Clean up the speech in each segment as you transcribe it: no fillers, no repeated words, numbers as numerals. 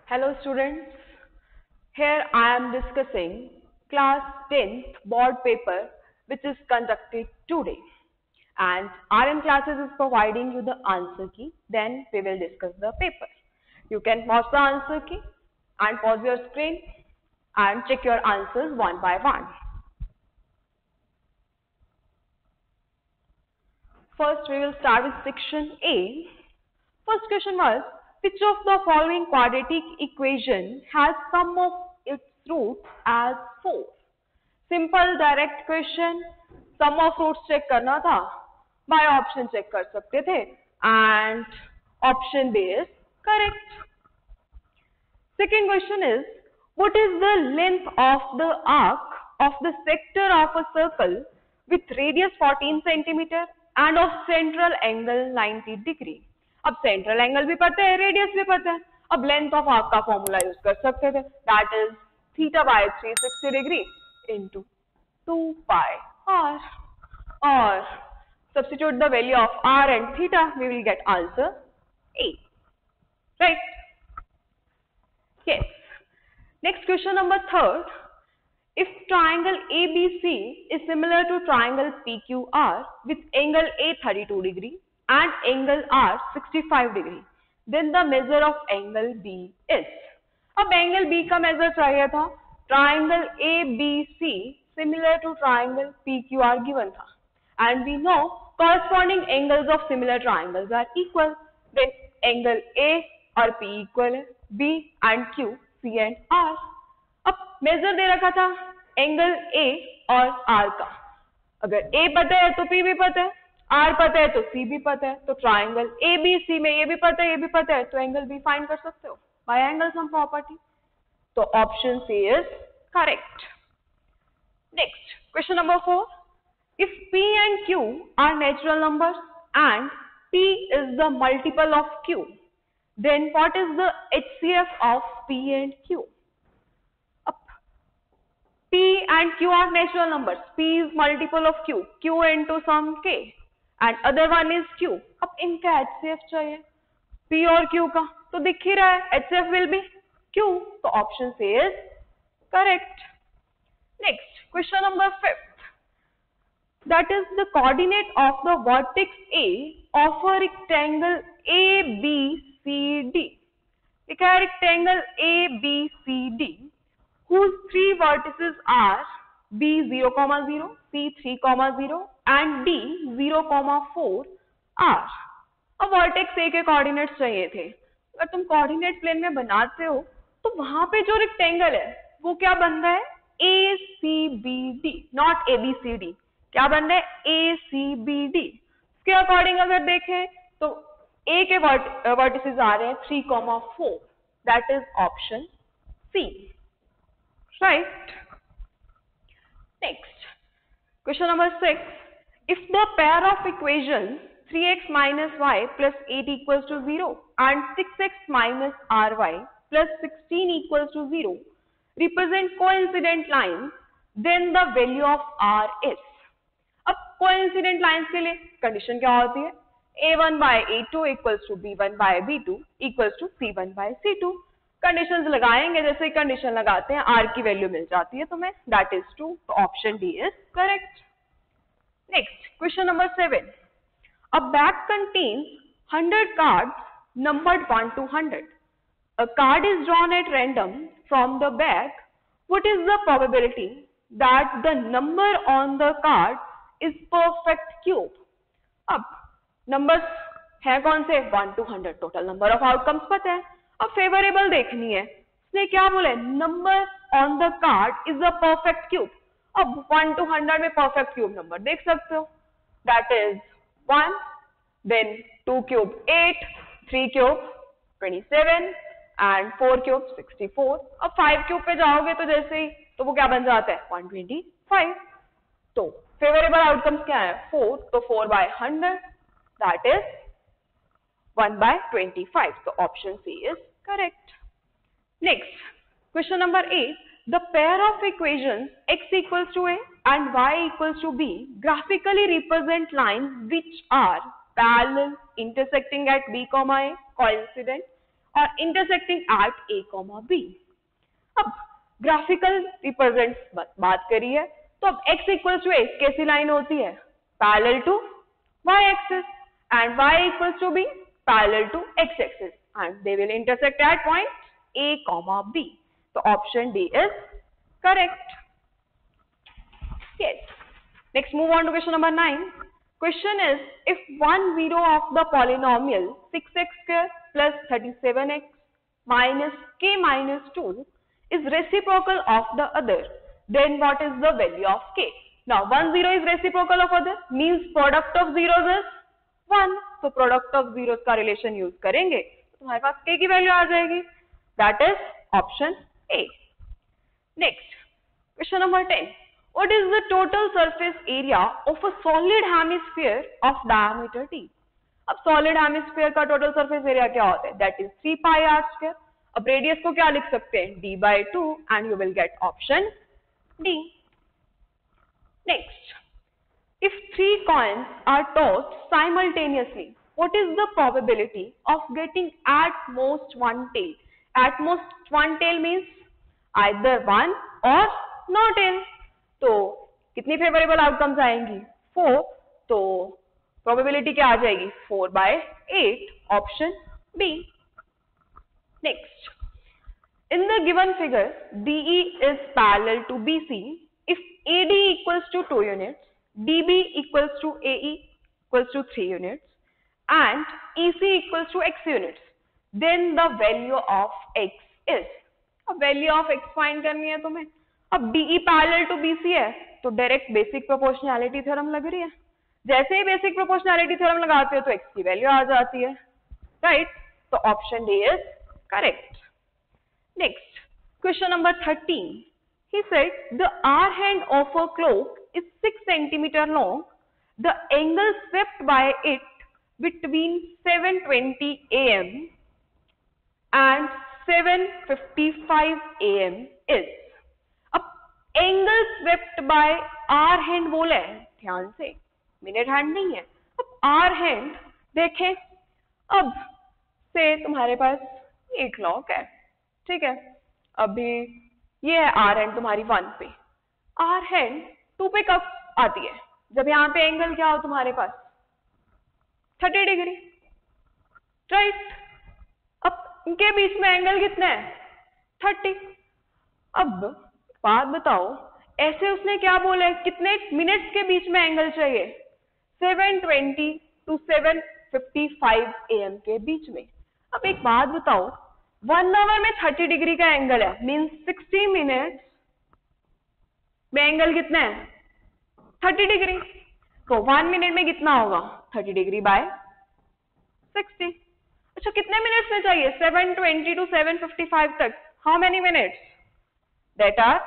Hello students, here I am discussing class 10th board paper which is conducted today, and RM classes is providing you the answer key, then we will discuss the paper. You can pause the answer key and pause your screen and check your answers one by one. First we will start with section A. First question was, which of the following quadratic equation has sum of its roots as 4? Simple direct question, sum of roots check करना था, by option check कर सकते थे and option B is correct. Second question is, what is the length of the arc of the sector of a circle with radius 14 centimeter and of central angle 90 degree? अब central angle भी पता है, radius भी पता है, अब length of arc का formula use कर सकते थे, that is theta by 360 degree into 2 pi R, और substitute the value of R and theta, we will get answer A, right? Yes. Next question number 3rd. If triangle ABC is similar to triangle PQR with angle A 32 degree and angle R 65 degree, then the measure of angle B is. अब angle B का measure चाहिए था, triangle ABC similar to triangle PQR given था, and we know corresponding angles of similar triangles are equal, then angle A और P equal है, B and Q, C and R. अब major दे रखा था angle A और R का, अगर A पता है तो P भी पता है, R पता है तो C भी पता है, तो ट्राइंगल ABC में ये भी पता है, ये भी पता है, तो एंगल B फाइंड कर सकते हो बाय एंगल सम प्रॉपर्टी, तो option C is correct. Next question number 4. If P and Q are natural numbers and P is the multiple of Q, then what is the HCF of P and Q? P and Q are natural numbers. P is multiple of Q. Q into some K, and other one is Q. अब इनका HCF चाहिए P और Q का, तो दिख ही रहा है HCF will be Q, तो option C is correct. Next question number 5th. That is the coordinate of the vertex A of a rectangle ABCD. एक है rectangle ABCD whose three vertices are B 0,0, C 3,0 and D 0,4 are. अब vertex A के coordinates चाहिए थे. अगर तुम coordinate plane में बनाते हो तो वहां पे जो rectangle है वो क्या बन रहा है? ACBD, not ABCD. क्या बन रहा है? ACBD. इसके अकॉर्डिंग अगर देखें तो A के vertices आ रहे हैं 3,4. That is option C. Right? Next, question number 6. If the pair of equations 3x minus y plus 8 equals to 0 and 6x minus ry plus 16 equals to 0 represent coincident lines, then the value of r is. अब coincident lines के लिए condition क्या होती है? A1 by A2 equals to B1 by B2 equals to C1 by C2. Conditions लगाएंगे, जैसे ही condition लगाते हैं आर की वैल्यू मिल जाती है तुम्हें, दैट इज ट्रू, तो option D is correct. Next question number 7. A bag contains 100 cards numbered 1 to 100. A card is drawn at random from the bag. What is the probability that the number on the card is perfect cube? अब numbers है कौन से? 1 to 100. Total number of outcomes पता है, अब favourable देखनी है, इसने क्या बोला? Number on the card is a perfect cube. अब 1 to 100 में परफेक्ट क्यूब नंबर देख सकते हो, that is 1, then 2 cube 8, 3 cube 27 and 4 cube 64. अब 5 क्यूब पे जाओगे तो जैसे ही, तो वो क्या बन जाता है? 125. तो फेवरेबल आउटकम्स क्या है? 4, तो 4 by 100, that is 1 by 25. So option C is correct. Next, question number 8. The pair of equations x equals to a and y equals to b graphically represent lines which are parallel, intersecting at b, a, coincident, और intersecting at a, b। अब graphical represent बात करी है तो अब x equals to a कैसी line होती है? Parallel to y axis and y equals to b parallel to x axis and they will intersect at point a, b। तो option D is correct. Yes. Next, move on to question number 9. Question is, if one zero of the polynomial 6x square plus 37x minus k minus 2 is reciprocal of the other, then what is the value of k? Now, one zero is reciprocal of other means product of zeros is 1. So, product of zeros का relation use करेंगे तो तुम्हारे पास k की value आ जाएगी. That is option A. Next, question number 10. What is the total surface area of a solid hemisphere of diameter t? अब solid hemisphere का total surface area क्या होता है? That is 3 pi r square. अब radius को क्या लिख सकते हैं? d by 2 and you will get option D. Next, if 3 coins are tossed simultaneously, what is the probability of getting at most one tail? At most one tail means either one or no tail. तो कितनी favourable outcomes आएंगी? 4. तो probability क्या आ जाएगी? 4/8 option B. Next, in the given figure DE is parallel to BC if AD equals to 2 units, DB equals to AE equals to 3 units and EC equals to x units, then the value of x is। अब value of x find करनी है तुम्हें। अब DE parallel to BC है तो direct basic proportionality theorem लग रही है। जैसे ही बेसिक प्रोपोर्शनैलिटी थ्योरम लगाते हो तो x की वैल्यू आ जाती है, राइट? तो option D is correct. Next, question number 13. He said the R hand of a clock is 6 centimeter long. The angle swept by it between 7:20 a.m. and 7:55 a.m. is। अब angle swept by hour hand बोला है, ध्यान से, minute hand नहीं है। अब are hand देखें, अब से तुम्हारे पास एक क्लॉक है, ठीक है, अभी ये है आर हैंड तुम्हारी 1 पे, आर हैंड 2 पे कब आती है? जब यहाँ पे एंगल क्या हो तुम्हारे पास? 30 डिग्री, राइट? अब इनके बीच में एंगल कितना है? 30। अब बात बताओ, ऐसे उसने क्या बोला है, कितने मिनट्स के बीच में एंगल चाहिए? 7:20 to 7:55 AM के बीच में। अब एक बात बताओ, 1 आवर में 30 डिग्री का एंगल है, मीन्स 60 मिनट्स में एंगल कितना है? 30 डिग्री। तो 1 मिनट में कितना होगा? 30 डिग्री बाय 60। अच्छा, कितने मिनट्स में चाहिए? 7:20 to 7:55 तक। How many minutes? That are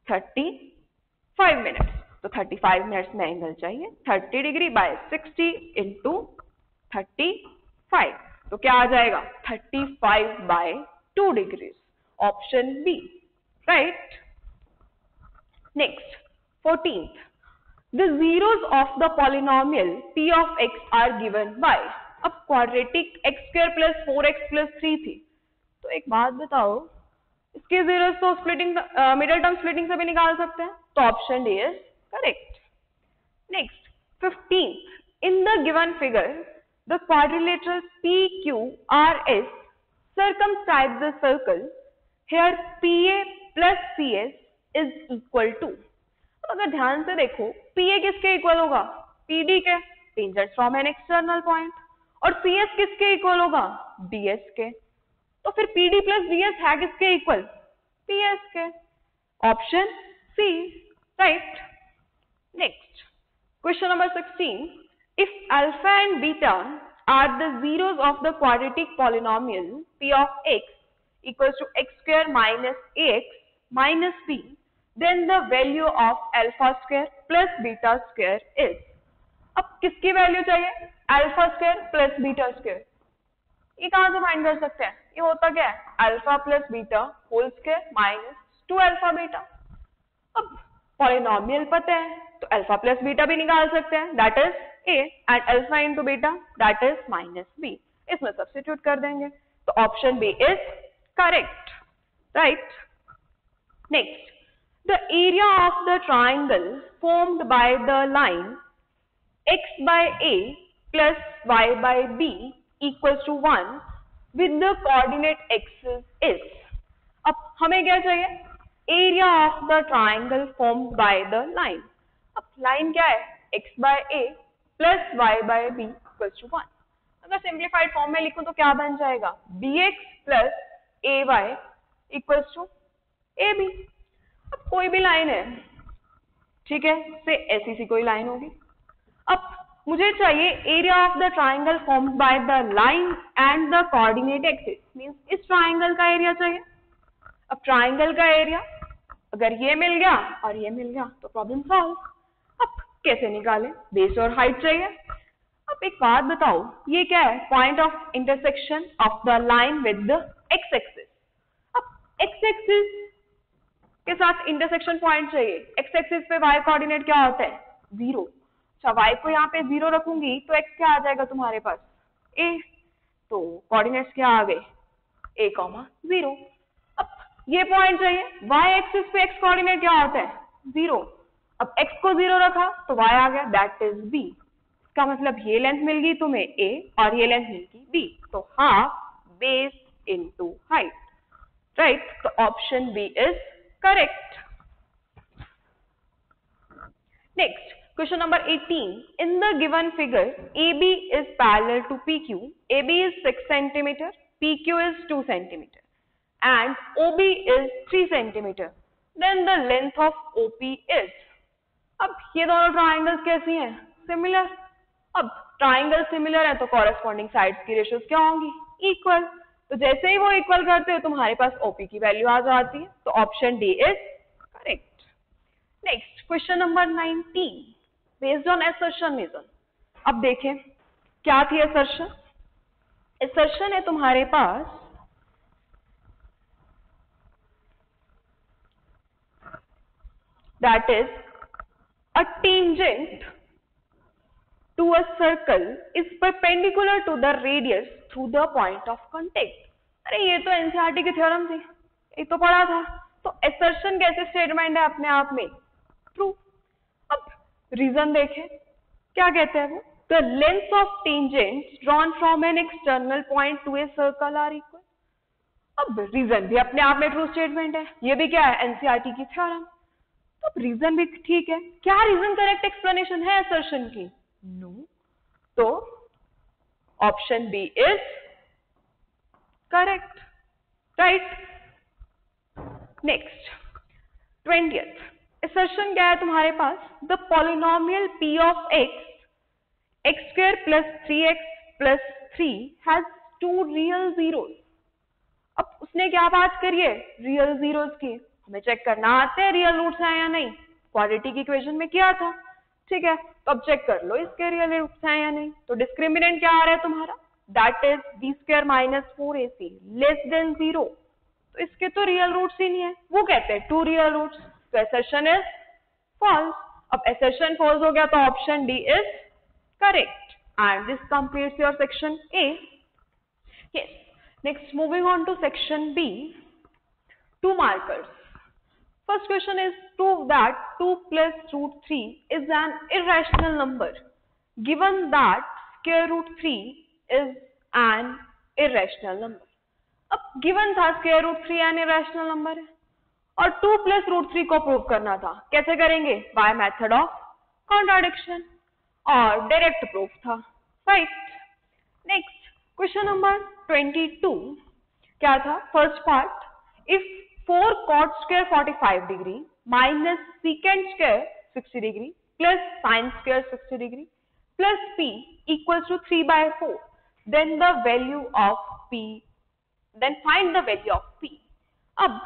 35 minutes. तो 35 मिनट्स में एंगल चाहिए, 30 डिग्री बाय 60 इंटू 35। तो क्या आ जाएगा? 35/2 degree, option B, right? Next, 14th. The zeros of the polynomial p of x are given by। अब क्वाड्रेटिक x² + 4x + 3 थी, तो एक बात बताओ, इसके जीरोस तो स्प्लिटिंग मिडिल टर्म स्प्लिटिंग से भी निकाल सकते हैं, तो option D is correct. Next, 15th. In the given figure, the quadrilateral PQRS circumscribes the circle. Here PA plus CS is equal to। अगर ध्यान से देखो, PA किसके इक्वल होगा? PD के, tangent from an external point, और CS किसके equal होगा? DS के। तो फिर PD plus DS है किसके इक्वल? PS के, option C, right? Next, question number 16. If alpha and beta are the zeros of the quadratic polynomial p of x equals to x² minus ax minus b, then the value of alpha square plus beta square is। अब किसकी value चाहिए? Alpha square plus beta square. ये कहां से find कर सकते हैं? ये होता क्या है? Alpha plus beta whole square minus 2 alpha beta. अब पॉलिनोमियल पता है तो अल्फा प्लस बीटा भी निकाल सकते हैं, that is a, and alpha into beta that is minus b। इसमें सब्स्टिट्यूट कर देंगे, तो option B is correct, right. Next, the area of the triangle formed by the line x by a plus y by b equals to 1 with the coordinate axis is। अब हमें क्या चाहिए? Area of the triangle formed by the line. अब line क्या है? x by a plus y by b equals to 1। अगर simplified form में लिखूं तो क्या बन जाएगा? bx plus ay equals to ab। अब कोई भी लाइन है, ठीक है, से ऐसी सी कोई लाइन होगी। अब मुझे चाहिए area of the triangle formed by the line and the coordinate axis, means इस ट्राइंगल का एरिया चाहिए। अब ट्राइंगल का एरिया अगर ये मिल गया और ये मिल गया तो प्रॉब्लम सॉल्व। अब कैसे निकालें? बेस और हाइट चाहिए। अब एक बात बताओ, ये क्या है? Point of intersection of the line with the x axis. अब एक्स एक्सिस के साथ इंटरसेक्शन पॉइंट चाहिए। एक्स एक्सिस पे वाई कोऑर्डिनेट क्या होता है? 0। अच्छा, y को यहाँ पे 0 रखूंगी तो x क्या आ जाएगा तुम्हारे पास? a। तो कोऑर्डिनेट्स क्या आ गए? a, 0। अब ये पॉइंट चाहिए। y एक्सिस पे x कोऑर्डिनेट क्या होता है? 0। अब x को 0 रखा तो y आ गया, दैट इज b। इसका मतलब ये लेंथ मिल गई तुम्हें a और ये लेंथ मिल गई b। तो half base into height, right. तो option B is correct. Next, question number 18. In the given figure, AB is parallel to PQ. AB is 6 cm, PQ is 2 cm, and OB is 3 cm. Then the length of OP is। अब ये दोनों triangles कैसी हैं? Similar. अब triangle similar है तो corresponding sides की ratios क्या होंगी? इक्वल। तो जैसे ही वो इक्वल करते हो तुम्हारे पास OP की वैल्यू आ जाती है। तो option D is correct. Next, question number 19 based on assertionism। अब देखें क्या थी assertion। assertion है तुम्हारे पास that is a tangent to a circle is perpendicular to the radius through the point of contact। अरे ये तो एनसीईआरटी की थ्योरम थी, ये तो पढ़ा था। तो assertion कैसे स्टेटमेंट है अपने आप में? ट्रू। अब रीजन देखें क्या कहते हैं वो? The length of tangents drawn from an external point to a circle are equal. अब रीजन भी अपने आप में ट्रू स्टेटमेंट है, ये भी क्या है? एनसीईआरटी की थ्योरम। तो रीजन भी ठीक है। क्या रीजन करेक्ट एक्सप्लेनेशन है असर्शन की? नो। तो option B is correct, right. Next, 20th assertion क्या है तुम्हारे पास? The polynomial p of x square plus 3x plus 3 has 2 real zeros। अब उसने क्या बात करी है? रियल जीरोस की। हमें चेक करना आते हैं रियल रूट्स हैं या नहीं, क्वाड्रेटिक इक्वेशन में किया था, ठीक है। तो अब चेक कर लो इसके रियल रूट्स हैं या नहीं। तो डिस्क्रिमिनेंट क्या आ रहा है तुम्हारा? That is b square minus 4ac less than 0। तो इसके तो रियल रूट्स ही नहीं है, वो कहते हैं 2 रियल रूट्स। तो assertion is false। अब assertion false हो गया तो option D is correct and this completes your section A। Yes, next moving on to section B, 2 markers। First question is prove that 2 plus root 3 is an irrational number given that square root 3 is an irrational number। अब given था square root 3 an irrational number है और 2 plus root 3 को prove करना था। कैसे करेंगे? By method of contradiction और डायरेक्ट प्रूफ था, राइट। नेक्स्ट, क्वेश्चन नंबर 22 क्या था? First part, if 4 cot square 45 degree minus secant square 60 degree plus sin square 60 degree plus p equals to 3/4, then the value of p, then find the value of p। अब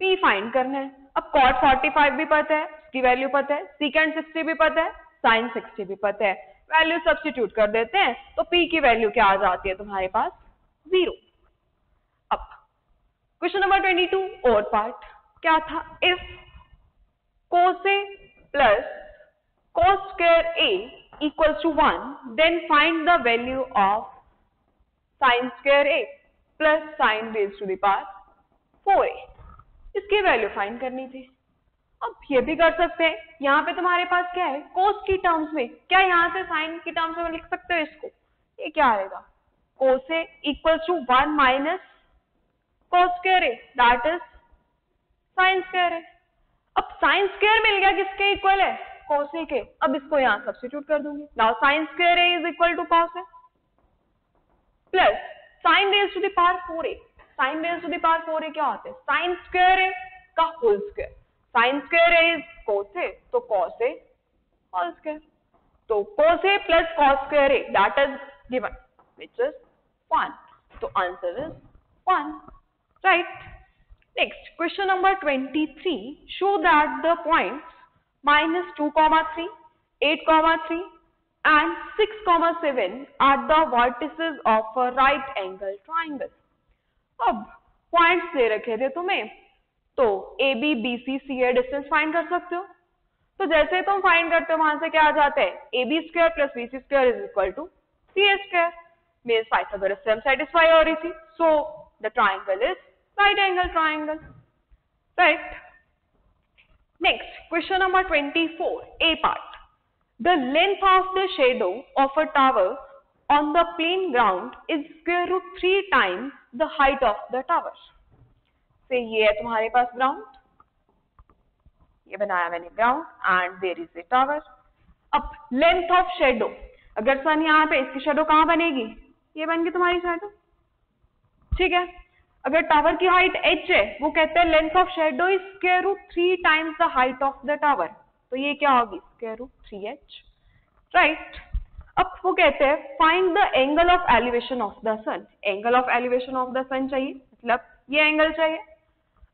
p find करना है। अब cot 45 भी पता है, उसकी value पता है, secant 60 भी पता है, sin 60 भी पता है, वैल्यू सब्स्टिट्यूट कर देते हैं तो p की वैल्यू क्या आ जाती है तुम्हारे पास? 0। अब क्वेश्चन नंबर 22 और पार्ट क्या था? If cos a plus cos square a equals to 1, then find the value of sin square a plus sine raise to the power 4a। इसकी वैल्यू फाइंड करनी थी। अब ये भी कर सकते हैं, यहाँ पे तुम्हारे पास क्या है, कोस की टर्म्स में, क्या यहाँ से साइन की टर्म्स में लिख सकते हो इसको? ये क्या आएगा, cos A equal to 1 minus cos square A, that is sine square A. अब साइन स्क्वायर मिल गया, किसके इक्वल है, कोस ए के। अब इसको यहाँ सब्स्टिट्यूट कर दूंगी। Now sine square A is equal to cos A plus sine raise to the power 4a। Sine raise to the power 4a क्या होता है, साइन स्क्वायर ए का whole square. Sine square A is cos A, तो cos A whole square, तो cos a plus cos square a, that is given, which is 1. So answer is 1, right? Next, question number 23. Show that the points minus 2, 3, 8, 3 and 6, 7 are the vertices of a right angle triangle. अब points दे रखे थे तुम्हें, तो A B B C C A distance find कर सकते हो। तो जैसे तुम फाइंड करते हो वहां से क्या आ जाता है, A B square plus B C square is equal to C A square. Means Pythagoras theorem satisfy हो रही थी। So the triangle is right angle triangle, right. Next, question number 24, A part. The length of the shadow of a tower on the plane ground is square root 3 times the height of the tower. Say ये है तुम्हारे पास ground, ये बनाया मैंने ground and there is a tower. अब length of shadow, अगर sun यहाँ पे, इसकी शेडो कहाँ बनेगी, ये बन गई तुम्हारी शेडो, ठीक है। अगर टावर की हाइट h है, वो कहते हैं length of shadow is square root 3 times the height of the tower, तो ये क्या होगी, स्क्वायर रूट 3h, राइट। अब वो कहते हैं find the angle of elevation of the sun. Angle of elevation of the sun चाहिए, मतलब ये एंगल चाहिए।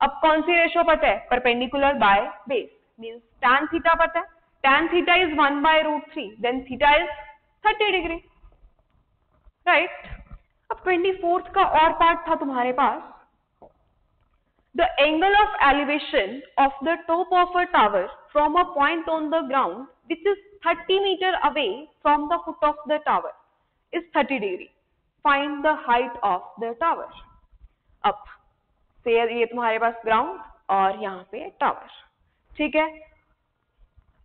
अब कौन सी रेशो पता है, perpendicular by base, means tan theta पता है, tan theta is 1 by root 3, then theta is 30 degree, right. अब 24th का और पार्ट था तुम्हारे पास, the angle of elevation of the top of a tower from a point on the ground which is 30 metre away from the foot of the tower is 30 degree. Find the height of the tower. अब ये तुम्हारे पास ground और यहाँ पे tower, ठीक है।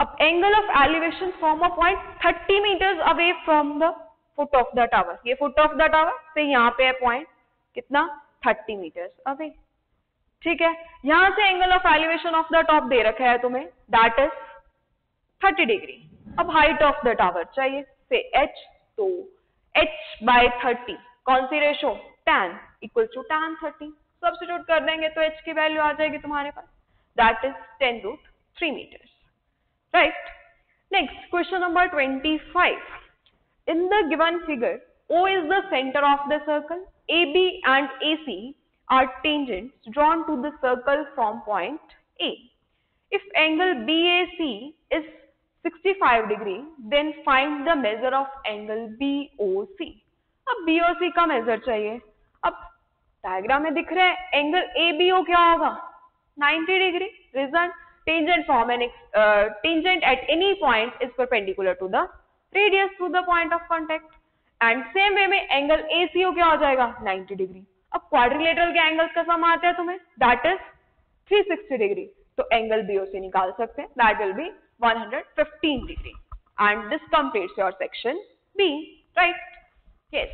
अब angle of elevation from a point 30 metres away from the foot of the tower, ये फुट ऑफ द टावर से यहाँ पे है पॉइंट कितना, 30 मीटर्स अवे, ठीक है। यहाँ से angle of elevation of the top दे रखा है तुम्हें, दैट इज 30 डिग्री। अब हाइट ऑफ द टावर चाहिए, से h, तो h बाय 30, कौन सी ratio, tan equal to tan 30, substitute कर देंगे तो h की वैल्यू आ जाएगी तुम्हारे पास, that is 10 root 3 metres, right. Next, question number 25। In the given figure O is the center of the circle, AB and AC are tangents drawn to the circle from point A. If angle BAC is 65 degree, then find the measure of angle BOC. अब BOC का major चाहिए। अब diagram में दिख रहा है angle ABO क्या होगा, 90 डिग्री। Reason, tangent from an tangent at any point is perpendicular to the radius through the point of contact, and same way में एंगल ACO क्या हो जाएगा, 90 डिग्री। अब क्वाड्रिलेटरल के एंगल्स का सम आता है तुम्हें, दैट इज 360 डिग्री, तो एंगल BOC निकाल सकते हैं, that will be 115 degree, and this completes your section B, right. Yes,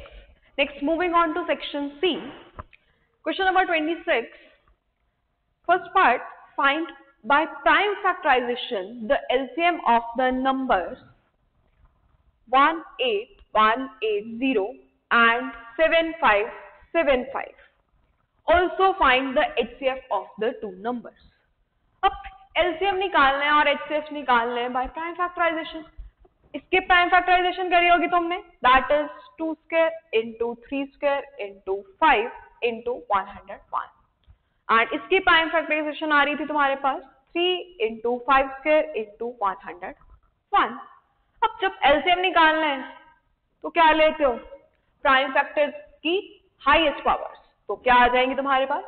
next moving on to section C. Question number 26. First part, find by prime factorization the LCM of the numbers 18180 and 7575. Also find the HCF of the two numbers. अब LCM निकालना है और HCF निकालना है by prime factorization. इसके prime factorization करी होगी तुमने, that is 2 square into 3 square into 5 into 101, and इसकी प्राइम फैक्टराइजेशन आ रही थी तुम्हारे पास 3 into 5 square into 101। अब जब एलसीएम निकालना है तो क्या लेते हो, प्राइम फैक्टर्स की हाईएस्ट पावर्स, तो क्या आ जाएंगे तुम्हारे पास,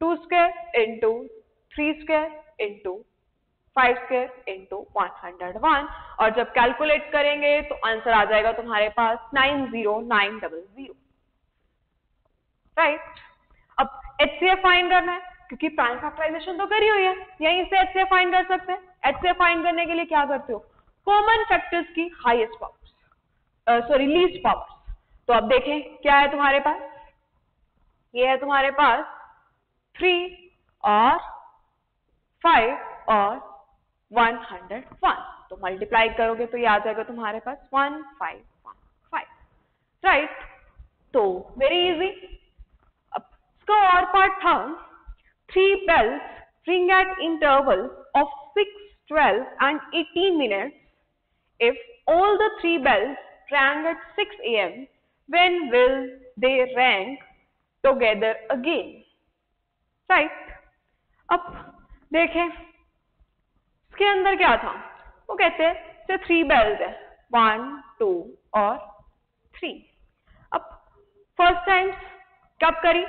2 square into 3 square into 5 square into 101, और जब कैलकुलेट करेंगे तो आंसर आ जाएगा तुम्हारे पास 90900। राइट। अब HCF फाइंड करना है क्योंकि प्राइम फैक्टराइजेशन तो करी हुई है, यहीं से HCF फाइंड कर सकते हैं। HCF फाइंड करने के लिए क्या करते हो, कॉमन फैक्टर्स की highest powers, sorry least powers. तो अब देखें क्या है तुम्हारे पास, ये है तुम्हारे पास 3 और 5 और 101, तो मल्टीप्लाई करोगे तो ये आ जाएगा तुम्हारे पास 1515, राइट। तो वेरी इजी। अब इसका और पार्ट था 3 bells ring at intervals of 6, 12 and 18 minutes. If all the 3 bells rang at 6 a.m., when will they ring together again? Right? अब देखें इसके अंदर क्या था, वो कहते हैं से 3 bells है, 1, 2 और 3। अब फर्स्ट टाइम कब करी,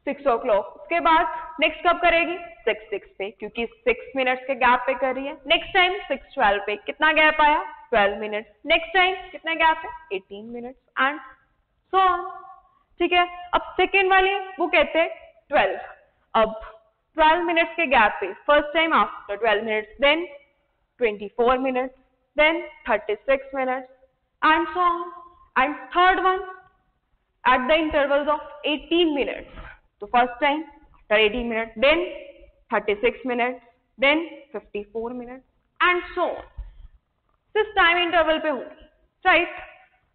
6 o'clock, उसके बाद नेक्स्ट कब करेगी 6 पे, क्योंकि 6 मिनट्स के गैप पे कर रही है। नेक्स्ट टाइम 6:12 पे, कितना गैप आया 12 मिनट्स। नेक्स्ट टाइम कितना गैप है 18 मिनट्स एंड सो ऑन, ठीक है। अब सेकेंड वाली वो कहते हैं 12, अब 12 मिनट्स के गैप पे first time after 12 minutes, then 24 minutes, then 36 minutes and so on. And third one at the intervals of 18 minutes, so first time after 18 minutes, then 36 minutes, then 54 minutes and so on। इस time interval पे होंगी, right.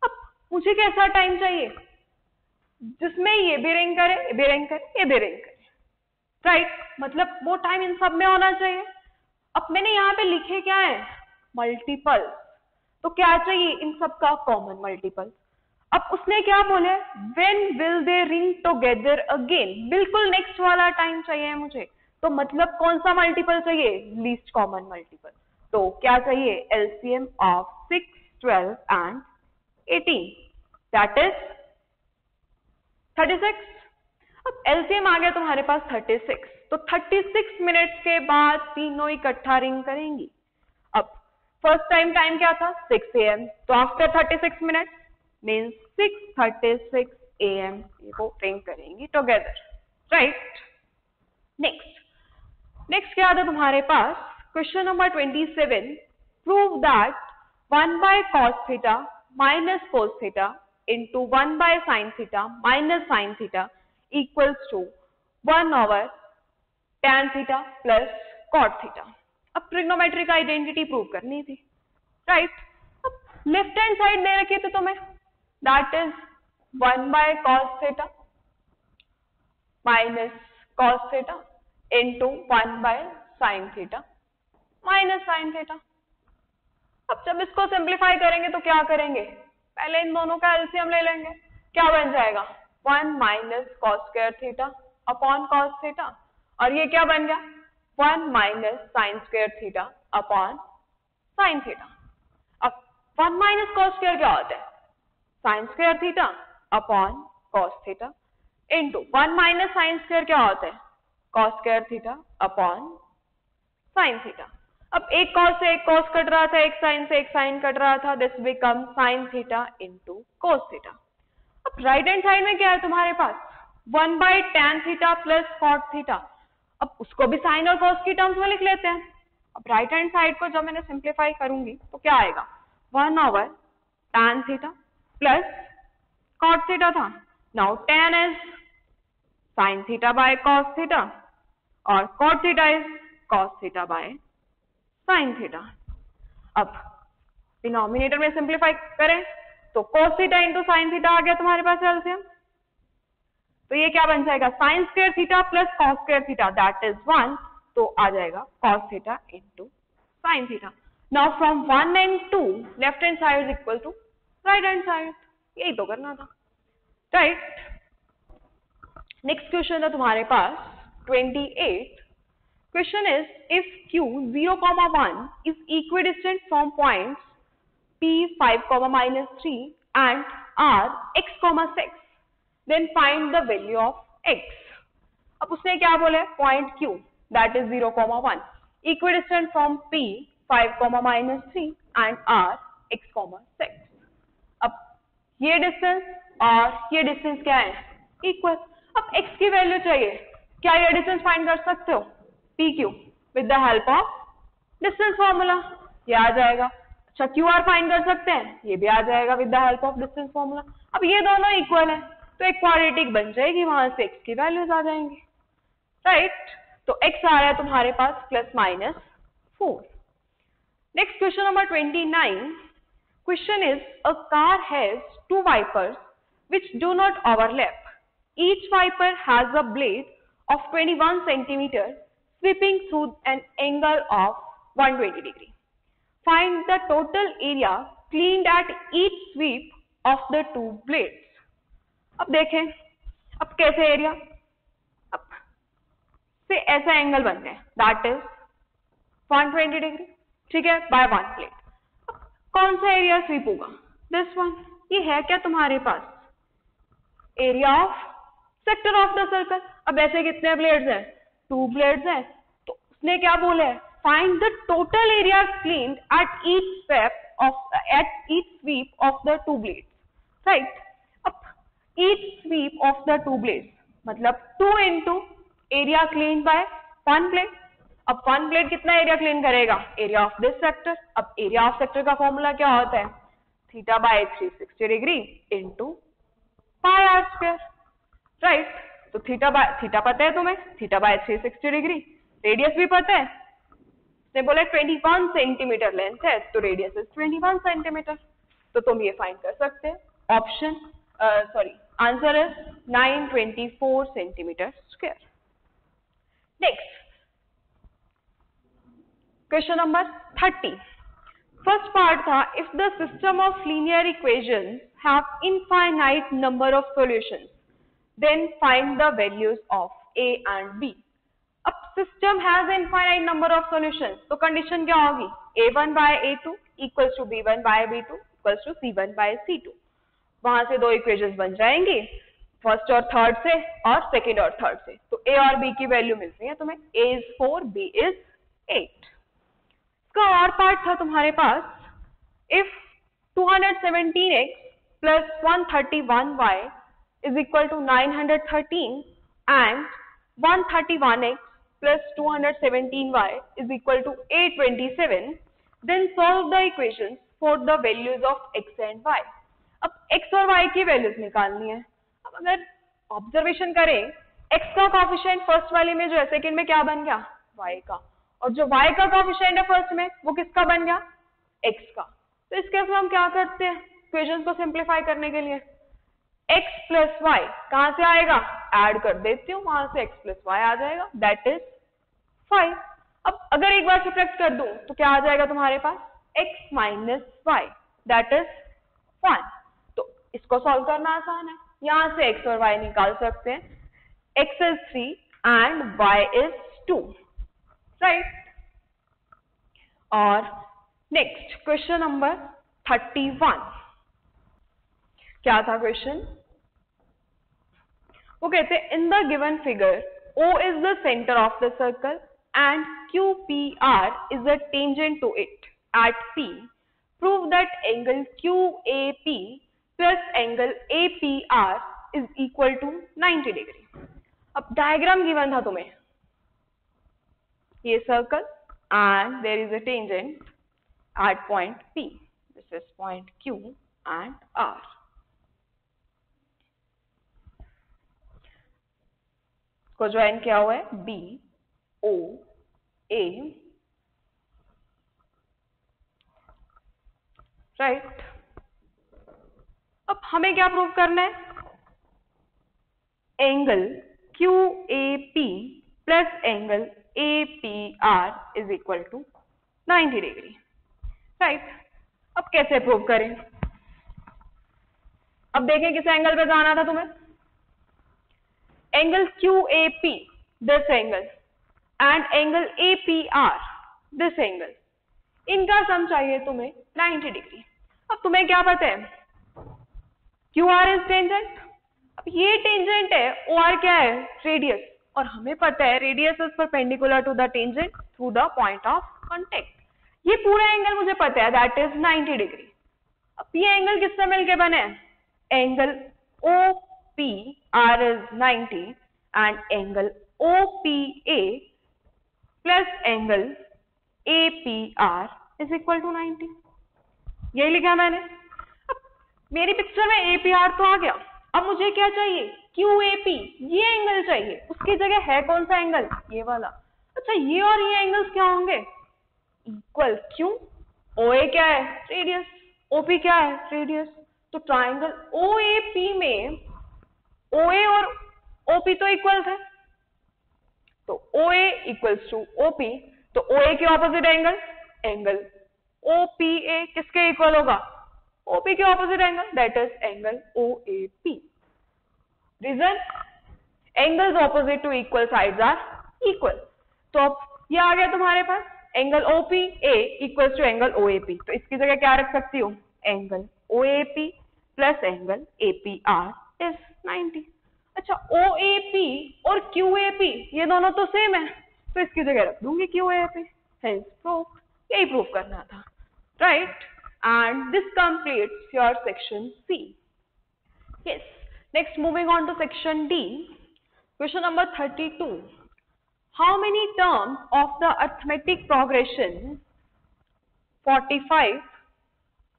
अब मुझे कैसा time चाहिए जिसमें ये भी रिंग करे, ये भी रिंग करे, ये भी रिंग करे, राइट। मतलब वो टाइम इन सब में होना चाहिए। अब मैंने यहाँ पे लिखे क्या है मल्टीपल, तो क्या चाहिए इन सब का कॉमन मल्टीपल। अब उसने क्या बोला, when will they ring together again, बिल्कुल नेक्स्ट वाला टाइम चाहिए मुझे। तो मतलब कौन सा मल्टीपल चाहिए, लीस्ट कॉमन मल्टीपल। तो क्या चाहिए LCM of 6, 12 and 18, that is 36। अब LCM आ गया तुम्हारे पास 36, तो 36 मिनट्स के बाद तीनों इकट्ठा रिंग करेंगी। अब फर्स्ट टाइम क्या था 6 AM, तो आफ्टर 36 मिनट्स मीन्स 6:36 AM वो रिंग करेंगी टुगेदर, राइट। नेक्स्ट क्या था तुम्हारे पास, question number 27, prove that 1/cos theta minus cos theta into 1/sin theta minus sin theta equals to 1/tan theta plus cot theta. अब trigonometric identity prove करनी थी, right. अब लेफ्ट हैंड साइड दे रखी थी तुम्हें, that is 1/cos theta minus cos theta into 1/sin theta minus sin theta। अब जब इसको सिंप्लीफाई करेंगे तो क्या करेंगे, पहले इन दोनों का एलसीएम ले लेंगे, क्या बन जाएगा 1 minus cos square theta upon cos theta, और ये क्या बन गया 1 minus sin square theta upon sin theta। अब 1 minus cos square क्या होता है sin square theta upon cos theta into 1 minus sine square क्या होता है cos square theta upon sin theta. अब एक cos से एक cos कट रहा था, एक sin से एक sin कट रहा था, this become sin theta into cos theta. अब राइट हैंड साइड में क्या है तुम्हारे पास 1/tan theta plus cot theta. अब उसको भी sin और cos की टर्म्स में लिख लेते हैं। अब राइट हैंड साइड को जब मैंने सिंप्लीफाई करूंगी तो क्या आएगा 1/tan theta plus cot theta था, now tan is sin theta by cos theta और cot theta is cos theta by sin theta. अब डिनोमिनेटर में सिंप्लीफाई करें तो cos theta into sin theta आ गया तुम्हारे पास एलसीएम, तो ये क्या बन जाएगा sin square theta plus cos square theta that is 1, तो आ जाएगा cos theta into sin theta. Now from 1 and 2 left hand side is equal to right hand side, यही तो करना था, राइट। नेक्स्ट क्वेश्चन है तुम्हारे पास 28। Question is if Q 0,1 is equidistant from points P 5,-3 and R x,6 then find the value of x। अब उसने क्या बोले point Q that is 0,1 equidistant from P 5,-3 and R x,6। अब ये distance और ये डिस्टेंस क्या है इक्वल। अब x की वैल्यू चाहिए, क्या ये डिस्टेंस फाइंड कर सकते हो? PQ with the help of distance formula, ये आ जाएगा। अच्छा QR फाइंड कर सकते हैं, ये भी आ जाएगा with the help of distance formula. अब ये दोनों इक्वल है तो एक क्वाड्रेटिक बन जाएगी, वहां से x की वैल्यूज आ जाएंगी, राइट? तो x आ रहा है तुम्हारे पास +-4। Next question number 29. Question is, a car has two wipers which do not overlap. Each wiper has a blade of 21 centimeter sweeping through an angle of 120 degree. Find the total area cleaned at each sweep of the two blades. अब देखें, अब कैसे area, अब से ऐसा angle बनते हैं, that is 120 degree, ठीक है, बाय वन प्लेट। कौन सा एरिया स्वीप होगा? This one. ये है क्या तुम्हारे पास? Area of sector of the circle. अब ऐसे कितने ब्लेड्स हैं? 2 ब्लेड्स हैं, तो उसने क्या बोला है? Find the total area cleaned at each sweep of the 2 blades, right? अब each sweep of the 2 blades मतलब 2 into area clean by 1 blade. अब 1 ब्लेड कितना एरिया क्लीन करेगा? Area of this sector. अब एरिया ऑफ सेक्टर का formula क्या होता है? θ/360 डिग्री इंटू πr², राइट? तो थीटा पता है तुम्हें, θ/360 डिग्री, रेडियस भी पता है, ने बोला 21 सेंटीमीटर लेंथ है तो रेडियस इज 21 सेंटीमीटर, तो तुम ये फाइंड कर सकते हैं। Option answer is 924 centimetre square. Next question number 30। First part था, if the system of linear equations have infinite number of solutions then find the values of a and b। अब system has infinite number of solutions, तो condition क्या होगी? a1/a2 equals to b1/b2 equals to c1/c2। वहां से 2 equations बन जाएंगी, first और third से और सेकंड और थर्ड से। तो a और b की वैल्यू मिल रही है तुम्हें, a इज 4, b इज 8। इसका और पार्ट था तुम्हारे पास, if 217x plus 131y is equal to 913 and 131x plus 217y is equal to 827, then solve the equations for the values of x and y। अब x और y की values निकालनी है। अब अगर ऑब्जर्वेशन करें, x का कोएफिशिएंट फर्स्ट वाले में जो है, सेकंड में क्या बन गया? y का, और जो y का कोएफिशिएंट है फर्स्ट में, वो किसका बन गया? x का। तो इस केस में हम क्या करते हैं इक्वेशंस को सिंप्लीफाई करने के लिए? x प्लस वाई कहां से आएगा? ऐड कर देती हूँ, वहां से x प्लस वाई आ जाएगा, दैट इज 5। अब अगर एक बार सब्ट्रैक्ट कर दूं तो क्या आ जाएगा तुम्हारे पास? x minus Y that is 1। तो इसको सॉल्व करना आसान है, यहां से x और y निकाल सकते हैं। x is 3 and y is 2, right? और नेक्स्ट क्वेश्चन नंबर 31। क्या था क्वेश्चन? वो कहते हैं, इन the given figure O is the center of the circle and QPR is the tangent to it at P. Prove that angle QAP plus angle APR is equal to 90 degree. अब diagram given था तुम्हें, ये circle and there is a tangent at point P. This is point Q and R. को join किया हुआ है B, O, A, right? अब हमें क्या प्रूव करना है? Angle QAP plus angle APR is equal to 90 degree, right? अब कैसे प्रूव करें? अब देखें किस एंगल पे जाना था तुम्हें? Angle QAP this angle and angle APR this angle, इनका सम चाहिए तुम्हें 90 डिग्री। अब तुम्हें क्या पता है? QR is tangent. अब ये टेंजेंट है, OR क्या है? रेडियस, और हमें पता है radius is perpendicular to the tangent through the point of contact. ये पूरा एंगल मुझे पता है, दैट इज 90 डिग्री। अब ये एंगल किससे मिलके बने? Angle OP R is 90 and angle OPA plus angle APR is equal to 90. यही लिखा मैंने. अब मेरी पिक्चर में APR तो आ गया, अब मुझे क्या चाहिए? QAP, ये एंगल चाहिए. उसकी जगह है कौन सा एंगल? ये वाला. अच्छा, ये और ये एंगल्स क्या होंगे? इक्वल. क्यों? OA क्या है? रेडियस. OP क्या है? रेडियस. तो ट्राइंगल OAP में OA और OP तो इक्वल थे, तो OA इक्वल्स टू OP, तो OA के ऑपोजिट एंगल एंगल OPA किसके इक्वल होगा? OP के opposite angle, that is angle OAP. Reason? Angles opposite to equal sides are equal. तो अब ये आ गया तुम्हारे पास angle OPA equals to angle OAP. तो इसकी जगह क्या रख सकती हूँ? Angle OAP plus angle APR is 90. अच्छा, OAP और QAP ये दोनों तो सेम है, तो इसकी जगह रख दूंगी QAP. Hence proof. यही प्रूफ करना था, right? And this completes your section C. Yes. Next, moving on to section D. Question number 32. How many terms of the arithmetic progression 45,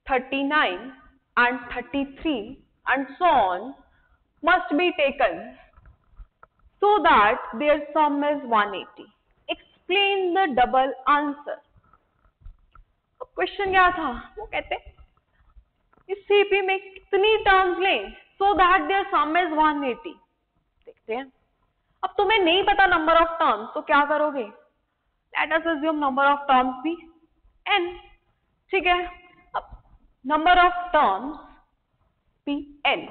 39 and 33 and so on must be taken so that their sum is 180? Explain the double answer. Question क्या था? वो कहते इस CP में कितनी terms लें so that their sum is 180? देखते हैं. अब तुम्हें नहीं पता नंबर ऑफ टर्म्स, तो क्या करोगे? Let us assume number of terms भी n. ठीक है. अब नंबर ऑफ टर्म्स भी n.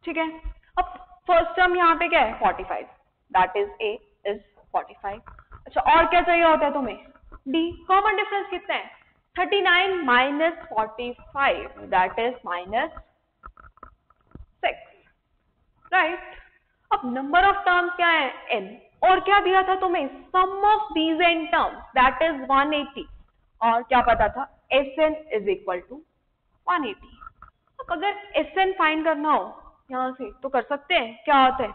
ठीक है. अब फर्स्ट टर्म यहाँ पे क्या है? 45. That is A is 45. अच्छा, और क्या चाहिए होता है तुम्हें? D. कॉमन डिफरेंस कितना है? 39 minus 45, that is minus 6, right? अब नंबर ऑफ टर्म्स क्या है? n. और क्या दिया था तुम्हें? Sum of these n terms, that is 180. और क्या पता था? Sn is equal to 180. अब अगर Sn फाइंड करना हो यहां से तो कर सकते हैं. क्या होता है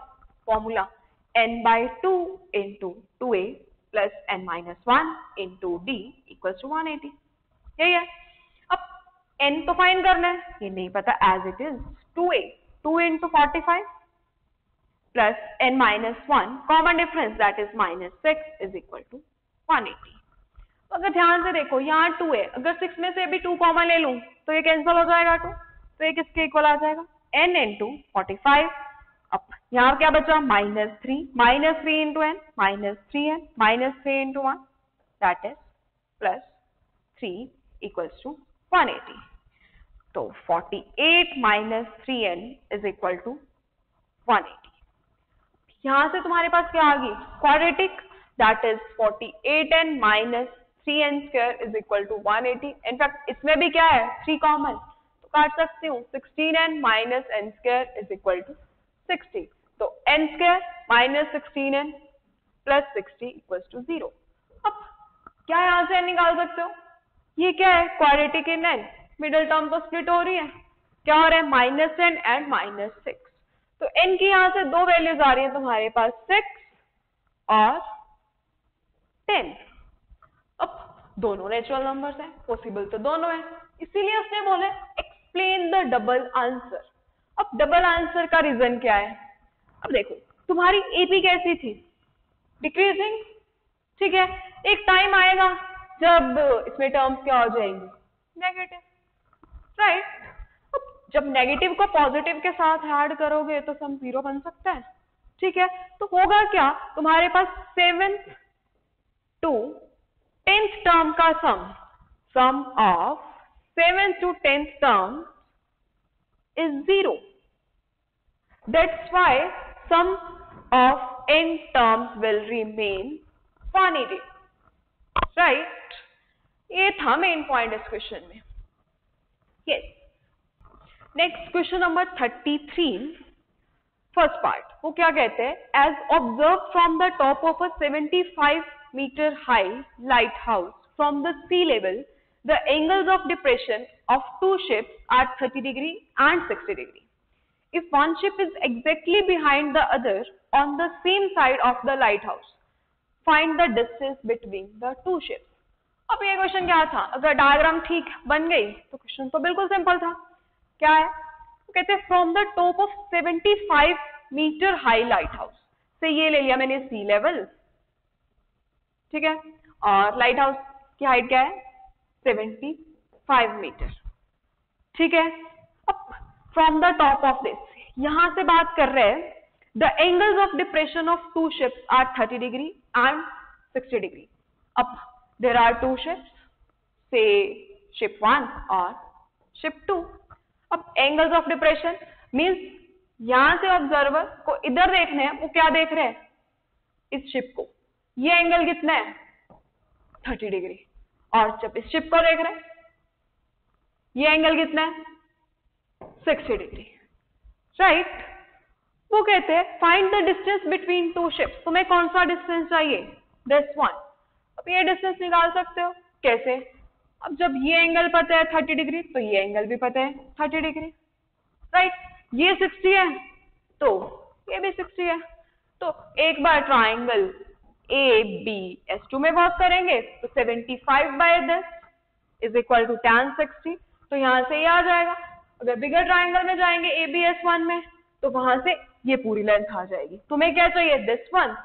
formula? n/2 into 2a plus n-1 into d equals to 180. यही है. अब n तो फाइंड करना है, ये नहीं पता, as it is 2a 2 into 45 plus n-1 common difference that is -6 is equal to 180. अगर ध्यान से देखो यहाँ 2 है, अगर 6 में से भी 2 कॉमन ले लूं तो ये कैंसिल हो जाएगा 2, तो ये किसके इक्वल आ जाएगा? n into 45. अब यहाँ क्या बचा? -3 into n -3n -3 into 1 that is plus 3 equals to 180. तो 48 minus 3n is equal to 180. यहां से तुम्हारे पास क्या आ गई? Quadratic, that is 48n minus 3n square is equal to 180. In fact इसमें भी क्या है? 3 कॉमन, तो काट सकती हूँ. 16n minus n square is equal to 60. तो n square minus 16n plus 60 equal to 0. अब क्या यहां से n निकाल सकते हो? ये क्या है? Quadratic in n. Middle term तो स्प्लिट हो रही है. क्या हो रहा है? -10 एंड -6. तो n की यहां से 2 वैल्यूज आ रही है तुम्हारे पास, 6 और 10. अब दोनों नेचुरल नंबर्स हैं, पॉसिबल तो दोनों है, इसीलिए उसने बोला एक्सप्लेन द डबल आंसर. अब डबल आंसर का रीजन क्या है? अब देखो तुम्हारी एपी कैसी थी? डिक्रीजिंग. ठीक है. एक टाइम आएगा जब इसमें टर्म्स क्या हो जाएंगी? Negative, right? अब जब नेगेटिव को पॉजिटिव के साथ ऐड करोगे तो सम 0 बन सकता है. ठीक है. तो होगा क्या? तुम्हारे पास 7th to 10th टर्म का sum of 7th to 10th term is 0. That's why sum of n terms will remain 180. Right? ये था मेन पॉइंट इस क्वेश्चन में. Yes. Next question number 33. First part. वो क्या कहते हैं? As observed from the top of a 75-meter high lighthouse from the sea level, the angles of depression of two ships at 30 degree and 60 degree. If one ship is exactly behind the other on the same side of the lighthouse, find the distance between the two ships. अब ये question क्या था? अगर diagram ठीक बन गई तो question तो बिल्कुल सिंपल था. क्या है? तो कहते हैं from the top of 75 metre high lighthouse से, ये ले लिया मैंने सी लेवल, ठीक है, और लाइट हाउस की हाइट क्या है? 75 मीटर, ठीक है. अब from the top of this, यहां से बात कर रहे हैं the angles of depression of two ships are 30 degree and 60 degree. अब there are two ships, say ship 1 और शिप 2. अब एंगल्स ऑफ डिप्रेशन मींस यहां से ऑब्जर्वर को इधर देखने हैं, वो क्या देख रहे हैं? इस शिप को. ये एंगल कितना है? 30 डिग्री. और जब इस शिप को देख रहे हैं, ये एंगल कितना है? 60 डिग्री, राइट. वो कहते हैं find the distance between two ships. तुम्हें कौन सा डिस्टेंस चाहिए? This one. अब ये डिस्टेंस निकाल सकते हो. कैसे? अब जब ये एंगल पता है 30 डिग्री, तो ये एंगल भी पता है 30 डिग्री, राइट. ये 60 है तो ये भी 60 है. तो एक बार triangle A B S two में वर्क करेंगे तो 75 by this is equal to tan 60. तो यहां से ये आ जाएगा. अगर बिगर ट्राइंगल में जाएंगे ए बी एस वन में, तो वहां से ये पूरी लेंथ आ जाएगी. तुम्हें क्या चाहिए? This one.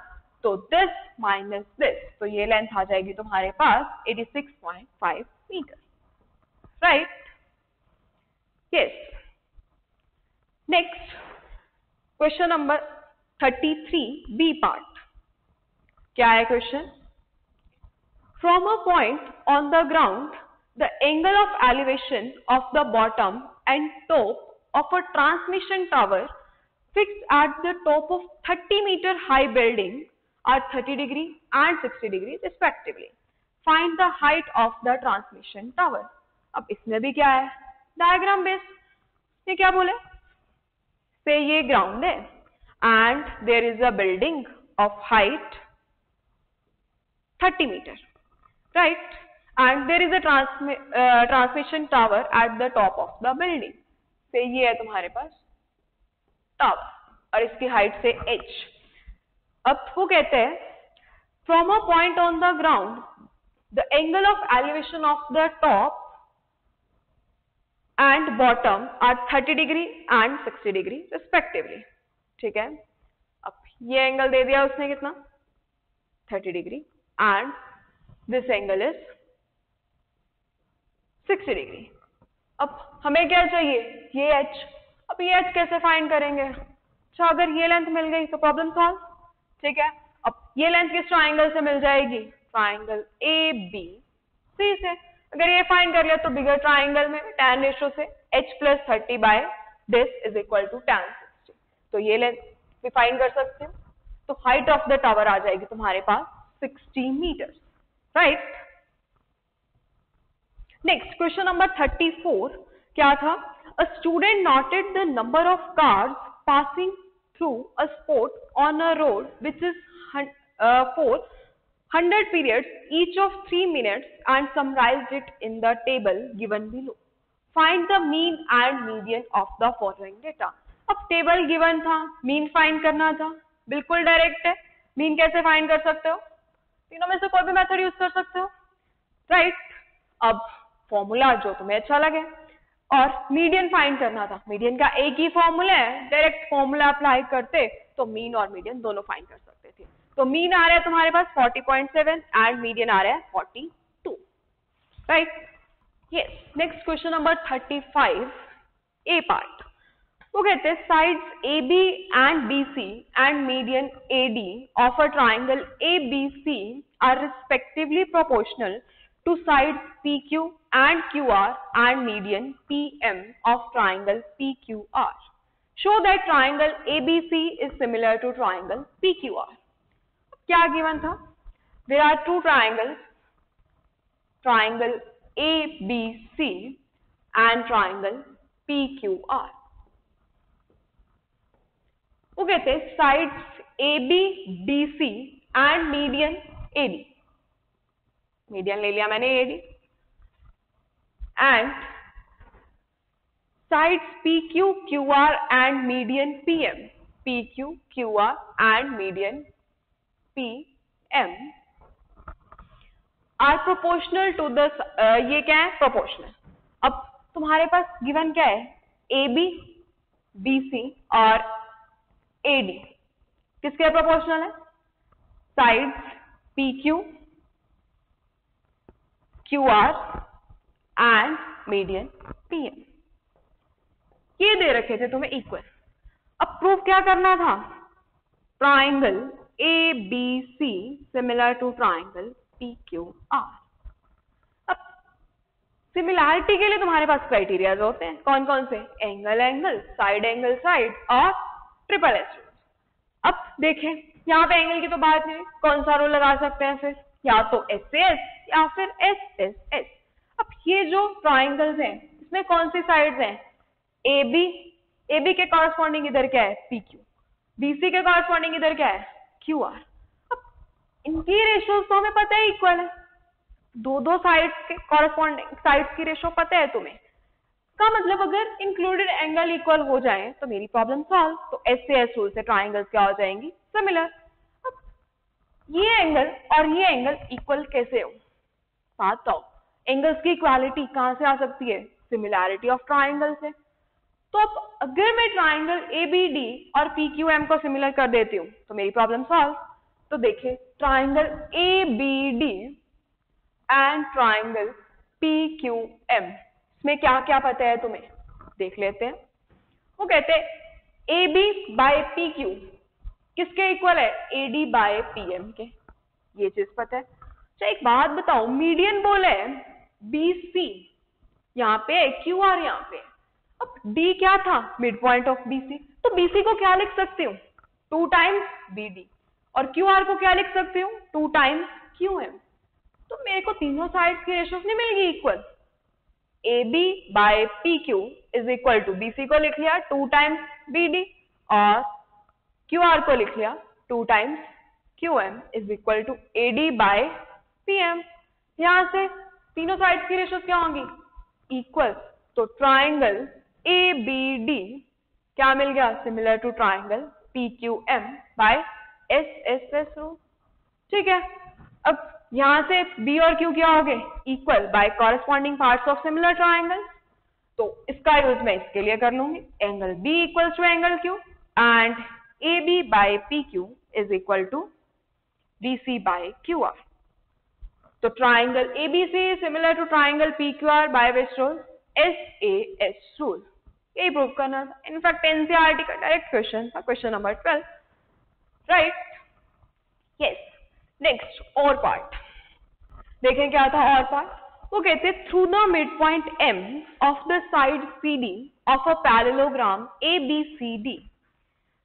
तो दिस माइनस दिस, तो ये लेंथ आ जाएगी तुम्हारे पास 86.5 metre, right. Yes. Next question number 33 B part. क्या है question? From a point on the ground the angle of elevation of the bottom and top of a transmission tower fixed at the top of 30 meter high building are 30 degree and 60 degree respectively. Find the height of the transmission tower. अब इसमें भी क्या है? Diagram base. ये क्या बोले? से ये ग्राउंड है and there is a building of height 30 meter, right? And there is a transmission tower at the top of the building. से ये है तुम्हारे पास टावर और इसकी हाइट से h. अब वो कहते हैं from a point on the ground the angle of elevation of the top and bottom are 30 degree and 60 degree respectively, ठीक है. अब ये एंगल दे दिया उसने कितना? 30 degree and this angle is 60 degree. अब हमें क्या चाहिए? ये h. अब ये h कैसे फाइंड करेंगे? अच्छा, अगर ये लेंथ मिल गई तो प्रॉब्लम सॉल्व, ठीक है. अब ये लेंथ किस ट्राइंगल से मिल जाएगी? ट्राइंगल ए बी सी से. अगर ये फाइंड कर लिया तो बिगर ट्राइंगल में tan रेशो से h plus 30 by this is equal to tan 60. तो ये लेंथ भी फाइंड कर सकते हो. तो हाइट ऑफ द टावर आ जाएगी तुम्हारे पास 60 metre, right. Next question number 34 क्या था? A student noted the number of cars passing through a spot on a road which is for 100 periods each of 3 minutes and summarized it in the table given below. Find the mean and median of the following data. अब table given था, mean find करना था. बिल्कुल direct है. Mean कैसे find कर सकते हो? तीनों में से कोई भी मेथड यूज कर सकते हो, राइट. अब फॉर्मूला जो तुम्हें अच्छा लगे. और मीडियन फाइंड करना था. मीडियन का एक ही फॉर्मूला है, डायरेक्ट फॉर्मूला अप्लाई करते तो मीन और मीडियन दोनों फाइंड कर सकते थे. तो मीन आ रहा है तुम्हारे पास 40.7 एंड मीडियन आ रहा है 42, right. Yes. Next question number 35 A part. वो कहते हैं sides A B and B C and median A D of a triangle A B C are respectively proportional to sides PQ and QR and median PM of triangle PQR. Show that triangle ABC is similar to triangle PQR. क्या given था? There are two triangles, triangle ABC and triangle PQR. वो कहते हैं sides AB, BC and median AD. Median ले लिया मैंने AD. And sides PQ, QR and median PM. PQ, QR and median PM are proportional to the ये क्या है? Proportional. अब तुम्हारे पास गिवन क्या है? AB, BC और AD किसके प्रोपोर्शनल है? Sides PQ, QR and median PM ये दे रखे थे तुम्हें इक्वल। अब प्रूफ क्या करना था? Triangle ABC similar to triangle PQR। अब सिमिलैरिटी के लिए तुम्हारे पास क्राइटेरियाज होते हैं, कौन कौन से? एंगल एंगल, साइड और ट्रिपल एस। अब देखें यहाँ पे एंगल की तो बात नहीं, कौन सा रूल लगा सकते हैं फिर? या तो SAS या फिर SSS। अब ये जो ट्राइंगल्स हैं इसमें कौन सी साइड्स हैं? AB के कॉरस्पॉन्डिंग इधर क्या है? PQ। BC के कॉरस्पॉन्डिंग इधर क्या है? QR। अब इनकी रेशियोज तो हमें पता है इक्वल है, दो साइड्स के कॉरस्पॉन्डिंग साइड्स की रेशियो पता है तुम्हें, का मतलब अगर इंक्लूडेड एंगल इक्वल हो जाए तो मेरी प्रॉब्लम सॉल्व। तो SAS रूल से ट्राइंगल्स क्या हो जाएंगी? सिमिलर। अब ये एंगल और ये एंगल इक्वल कैसे हो? बात तो एंगल्स की इक्वालिटी कहां से आ सकती है? सिमिलैरिटी ऑफ ट्राइंगल से। तो अब अगर मैं ट्राइंगल ABD और PQM को सिमिलर कर देती हूँ तो मेरी प्रॉब्लम सॉल्व। तो देखिए triangle ABD and triangle PQM में क्या क्या पता है तुम्हें? देख लेते हैं। वो कहते हैं AB बाय PQ किसके इक्वल है? AD बाय PM के, ये चीज पता है। अच्छा एक बात बताओ, मीडियन बोला है BC यहाँ पे, QR यहाँ पे, अब D क्या था? Mid point of BC। तो BC को क्या लिख सकती हूँ? 2 टाइम्स BD। और QR को क्या लिख सकती हूँ? 2 टाइम्स QM। तो मेरे को तीनों साइड्स की रेशियोज नहीं मिलेगी equal. AB by PQ is equal to BC को लिख लिया 2 टाइम्स BD और QR को लिख लिया 2 times QM is equal to AD by PM। यहां से तीनों साइड्स की रेशियोज क्या होंगी? इक्वल। तो ट्राइंगल ABD क्या मिल गया? Similar to triangle PQM by SSS rule. ठीक है, अब यहां से B और Q क्या हो गए? Equal by corresponding parts of similar triangle. तो इसका यूज मैं इसके लिए कर लूंगी, angle B equals to angle Q and AB by PQ is equal to BC by QR। तो triangle ABC similar to triangle PQR by which rule? SAS rule. यही prove करना था। इनफैक्ट NCERT का डायरेक्ट क्वेश्चन था, question number 12, right? Yes. Next और part देखें क्या था और पार्ट। वो कहते हैं through the mid point M of the side CD of a parallelogram ABCD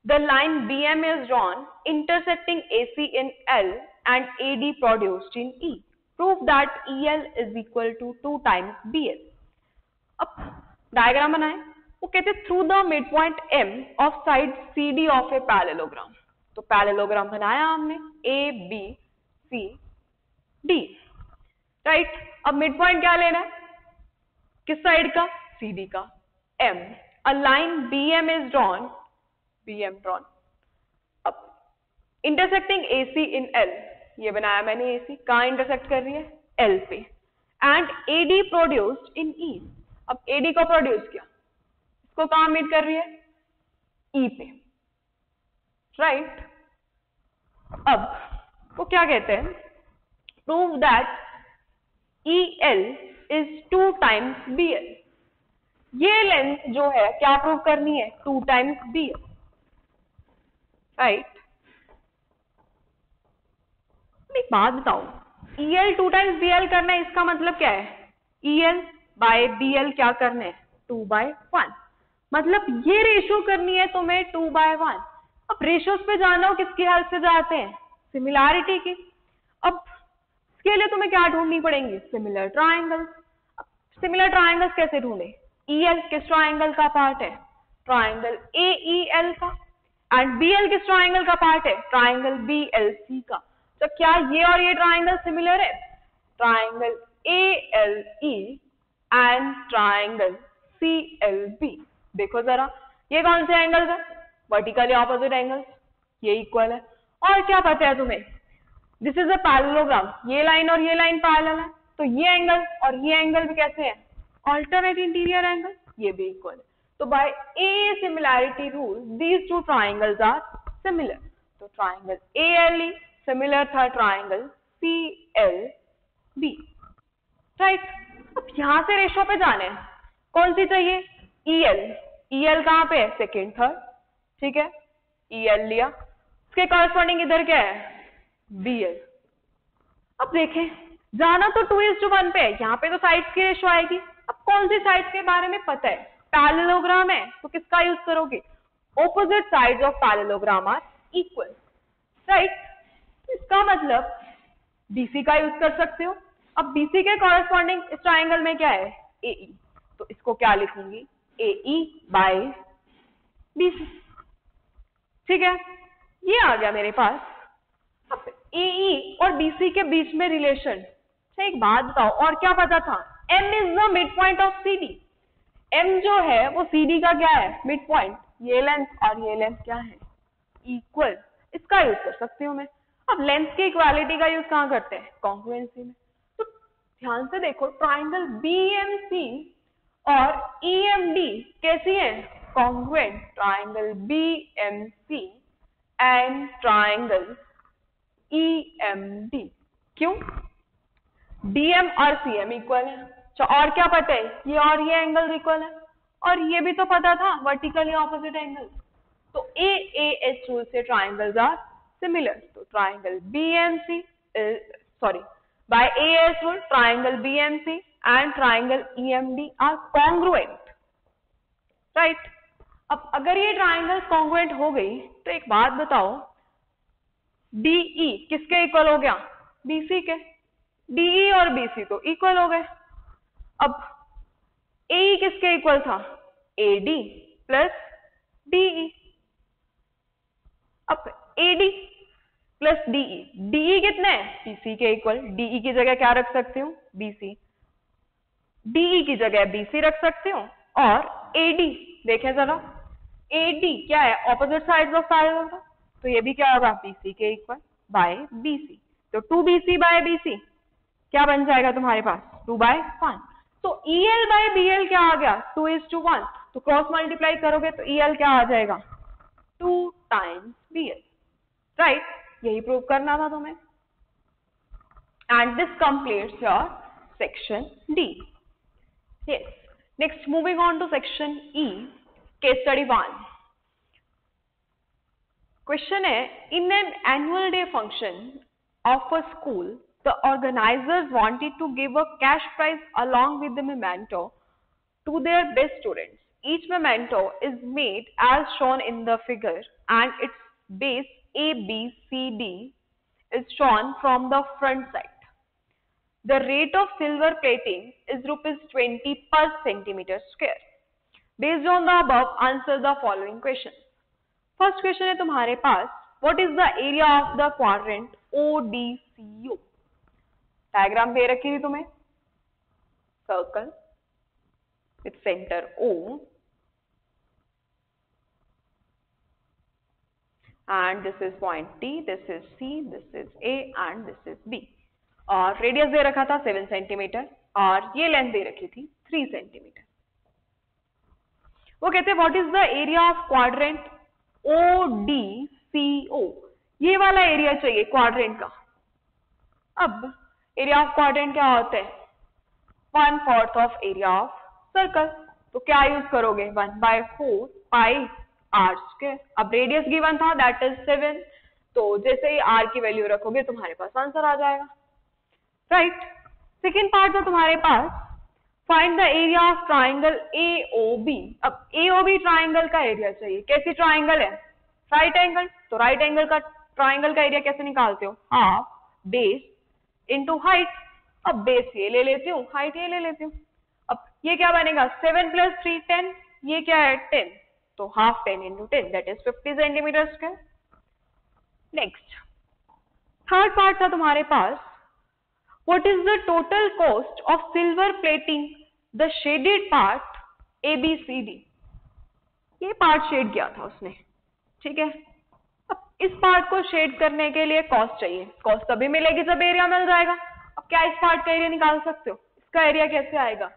the line BM is drawn intersecting AC in L and AD produced in E. Prove that EL is equal to 2 times BL. अब diagram बनाएं। वो कहते हैं through the mid point M of side CD of a parallelogram. तो parallelogram बनाया हमने ABCD, right? अब mid point क्या लेना है? किस साइड का? CD का। M, a line BM is drawn, BM drawn, अब इंटरसेक्टिंग AC in L, ये बनाया मैंने AC, कहाँ इंटरसेक्ट कर रही है? L पे, and AD produced in E, अब AD को प्रोड्यूस किया, इसको कहाँ मीट कर रही है? E पे, राइट? अब वो क्या कहते हैं? Prove that EL is 2 times BL। ये लेंथ जो है क्या प्रूव करनी है? 2 टाइम्स BL, राइट? एक बात बताओ, EL 2 टाइम्स BL करना है, इसका मतलब क्या है? EL बाय BL क्या करना है? 2/1। मतलब ये रेशियो करनी है तुम्हें 2/1। अब रेशियोज पे जाना हो किसकी हेल्प से जाते हैं? सिमिलैरिटी की। अब इसके लिए तुम्हें क्या ढूंढनी पड़ेंगी? Similar triangles. सिमिलर ट्राइंगल्स कैसे ढूंढे? EL किस ट्राइंगल का पार्ट है? ट्राइंगल AEL का। एंड BL किस ट्राइंगल का पार्ट है? ट्राइंगल BLC का। तो क्या ये और ये ट्राइंगल सिमिलर है? Triangle ALE and triangle CLB। देखो जरा ये कौन से एंगल्स है, वर्टिकली ऑपोजिट एंगल्स, ये इक्वल है। और क्या पता है तुम्हें, दिस इज अ पैरेललोग्राम, ये लाइन और ये लाइन पैरेलल है, तो ये एंगल और ये एंगल भी कैसे है, अल्टरनेट इंटीरियर एंगल, ये भी इक्वल है। तो by a similarity rule these two triangles are similar. तो ट्राइंगल ALE सिमिलर था ट्राइंगल CLB, राइट। अब यहां से रेशो पे जाने हैं, कौन सी चाहिए, EL कहां पे है, सेकेंड थर्ड, ठीक है, EL लिया, उसके कॉरस्पॉन्डिंग इधर क्या है, BL। अब देखें, जाना तो 2:1 पे है, यहाँ पे तो साइड्स की रेशो आएगी। अब कौन सी साइड्स के बारे में पता है, पैरेललोग्राम है तो किसका यूज करोगे, opposite sides of parallelogram are equal, right. इसका मतलब BC का यूज कर सकते हो। अब BC के कॉरस्पॉन्डिंग इस ट्राइंगल में क्या है, AE, तो इसको क्या लिखूंगी, AE बाय BC, ठीक है, ये आ गया मेरे पास। अब AE और BC के बीच में रिलेशन, एक बात बताओ, और क्या पता था, M is the mid point of CD। M जो है वो CD का क्या है, मिड पॉइंट, ये लेंथ और ये लेंथ क्या है, इक्वल, इसका यूज कर सकती हूँ मैं। अब लेंथ की इक्वालिटी का यूज कहाँ करते हैं, कॉन्ग्रुएंसी में। तो ध्यान से देखो, ट्राइंगल BMC और EMD कैसी है, congruent, triangle BMC and triangle EMD। क्यों, DM और CM इक्वल है, और क्या पता है, ये और ये एंगल इक्वल है, और ये भी तो पता था, वर्टिकली ऑपोजिट एंगल। तो AAH रूल से ट्राइंगल्स आर सिमिलर। तो triangle BMC, sorry, by AAH rule triangle BMC and triangle EMD are congruent, right. अब अगर ये ट्राइंगल कॉन्ग्रुएंट हो गई तो एक बात बताओ, DE किसके इक्वल हो गया, BC के, DE और BC तो इक्वल हो गए। अब AE किसके इक्वल था, AD प्लस DE। अब AD प्लस DE कितने हैं, BC के इक्वल, DE की जगह क्या रख सकती हूँ, BC, DE की जगह BC रख सकती हूँ, और AD देखें जरा, AD क्या है, ऑपोजिट साइड्स ऑफ पैरेललोग्राम, तो ये भी क्या होगा, BC के इक्वल बाय BC। तो 2BC बाय BC क्या बन जाएगा तुम्हारे पास, 2/5। तो EL बाय BL क्या आ गया, 2:1। तो क्रॉस मल्टीप्लाई करोगे तो EL क्या आ जाएगा, 2 टाइम्स BL, राइट। यही प्रूव करना था तुम्हें। And this completes your section D। Yes, next moving on to section E, case study 1। Question है, in an annual day function of a school, the organizers wanted to give a cash prize along with the memento to their best students. Each memento is made as shown in the figure and its base ABCD is shown from the front side. The rate of silver plating is ₹20 per centimeter square. Based on the above, answer the following questions. First question है तुम्हारे पास, what is the area of the quadrant ODCU? Diagram दे रखी थी तुम्हें, circle with centre O and this is point T, this is C, this is A and this is B, और radius दे रखा था 7 सेंटीमीटर और ये लेंथ दे रखी थी 3 सेंटीमीटर। वो कहते हैं what is the area of quadrant ODCO, ये वाला एरिया चाहिए क्वाड्रेंट का। अब एरिया ऑफ क्वाड्रेंट क्या होता है, 1/4 ऑफ एरिया ऑफ सर्कल। तो क्या यूज करोगे, 1/4 पाई r स्क्वायर। अब रेडियस गिवन था दैट इज 7, तो जैसे ही r की वैल्यू रखोगे तुम्हारे पास आंसर आ जाएगा, राइट। सेकेंड पार्ट था तुम्हारे पास, find the area of triangle AOB। अब AOB ट्राइंगल का एरिया चाहिए, कैसी ट्राइंगल है, राइट एंगल। तो राइट एंगल का ट्राइंगल का एरिया कैसे निकालते हो, हाफ बेस इनटू हाइट। अब बेस ये ले लेती हूँ, हाइट ये ले लेती हूँ। अब ये क्या बनेगा, 7 + 3 10, ये क्या है 10, तो half 10 × 10 that is 50 centimetre square. Next third part था तुम्हारे पास, what is the total cost of silver plating the shaded part ABCD, ये पार्ट शेड किया था उसने, ठीक है। अब इस पार्ट को शेड करने के लिए कॉस्ट चाहिए, कॉस्ट तभी मिलेगी जब एरिया मिल जाएगा। अब क्या इस पार्ट का एरिया निकाल सकते हो? इसका एरिया कैसे आएगा?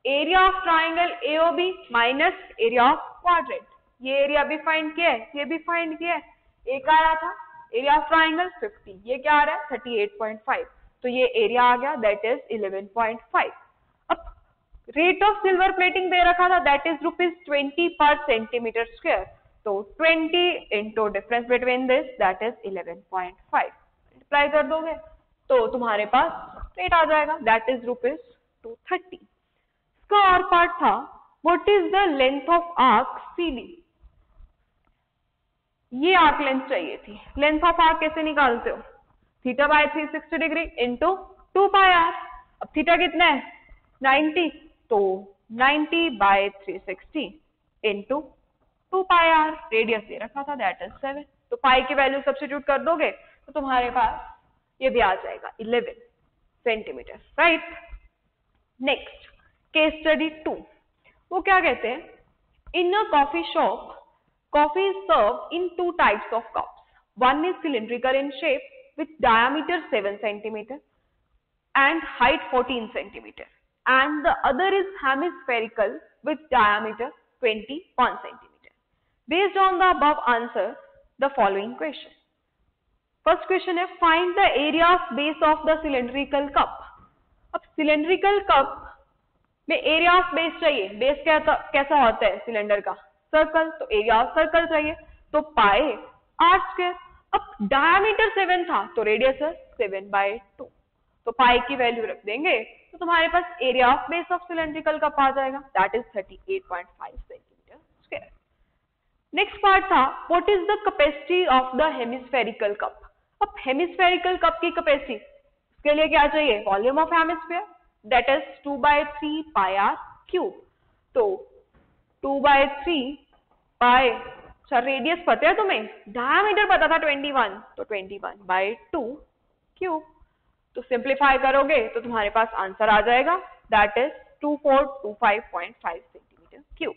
Area of triangle AOB minus area of quadrant. ये एरिया भी फाइंड किया है, ये भी फाइंड किया है। एक आ रहा था एरिया ऑफ ट्राइंगल 50, ये क्या आ रहा है 38.5, तो ये एरिया आ गया दैट इज 11.5। अब रेट ऑफ सिल्वर प्लेटिंग दे रखा था दैट इज ₹20 पर सेंटीमीटर स्क्वायर, तो 20 into difference between this that is 11.5, multiply कर दोगे तो तुम्हारे पास रेट आ जाएगा दैट इज ₹230। इसका और पार्ट था what is the length of arc CD। ये आर्क लेंथ चाहिए थी। लेंथ ऑफ आर्क कैसे निकालते हो? Theta by 360 degree into 2πr। अब थीटा कितना है 90, तो 90 बाय 360 इंटू 2πr। रेडियस दे रखा था दैट इज 7, तो पाई की वैल्यू सब्स्टिट्यूट कर दोगे तो तुम्हारे पास ये भी आ जाएगा 11 centimetre, right. Next case study 2, वो क्या कहते हैं, in a coffee shop coffee is served in two types of cups. One is cylindrical in shape with diameter 7 cm and height 14 cm, and the other is hemispherical with diameter 21 cm. Based on the above, answer the following question. First question है find the area of base of the cylindrical cup. अब cylindrical cup में area of base चाहिए। Base कैसा होता है cylinder का? Circle, तो area of circle चाहिए, तो पाई r स्क्वायर। अब डायमीटर 7 था तो रेडियस है 7/2, तो पाई की वैल्यू रख देंगे तो तुम्हारे पास area of base of cylindrical cup आ जाएगा that is 38.5 centimetre square. Next part था what is the capacity of the hemispherical cup. अब हेमिस्फेरिकल कप की कैपेसिटी, इसके लिए क्या चाहिए? Volume of hemisphere that is 2/3 πr cube, तो 2/3 पाई, अच्छा रेडियस पता है तुम्हें, डायमीटर पता था 21, तो 21/2 क्यूब, तो सिंप्लीफाई करोगे तो तुम्हारे पास आंसर आ जाएगा दैट इज 2425.5 सेंटीमीटर क्यूब।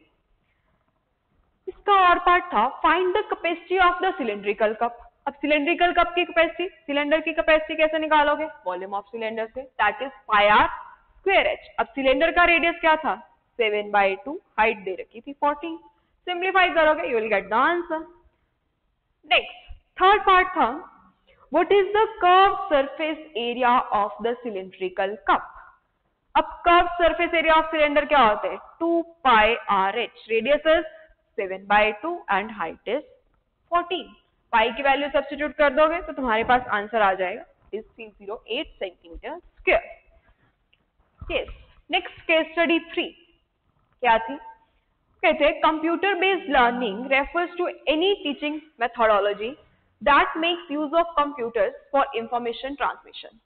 इसका और पार्ट था find the capacity of the cylindrical cup. अब सिलेंड्रिकल कप की कैपेसिटी, सिलेंडर की कैपेसिटी कैसे निकालोगे? Volume of cylinder say that is πr²h। अब सिलेंडर का रेडियस क्या था 7/2, हाइट दे रखी थी 14, सिंप्लीफाई करोगे you will get the answer. Next third part था what is the curve surface area of the cylindrical cup. अब curve surface area of cylinder क्या होता है 2πrh, radius is 7/2 and height is 14, pi की value substitute कर दोगे तो तुम्हारे पास आंसर आ जाएगा is 308 centimetre square. Yes, next case study 3 क्या थी? कहते हैं computer based learning refers to any teaching methodology that makes use of computers for information transmission.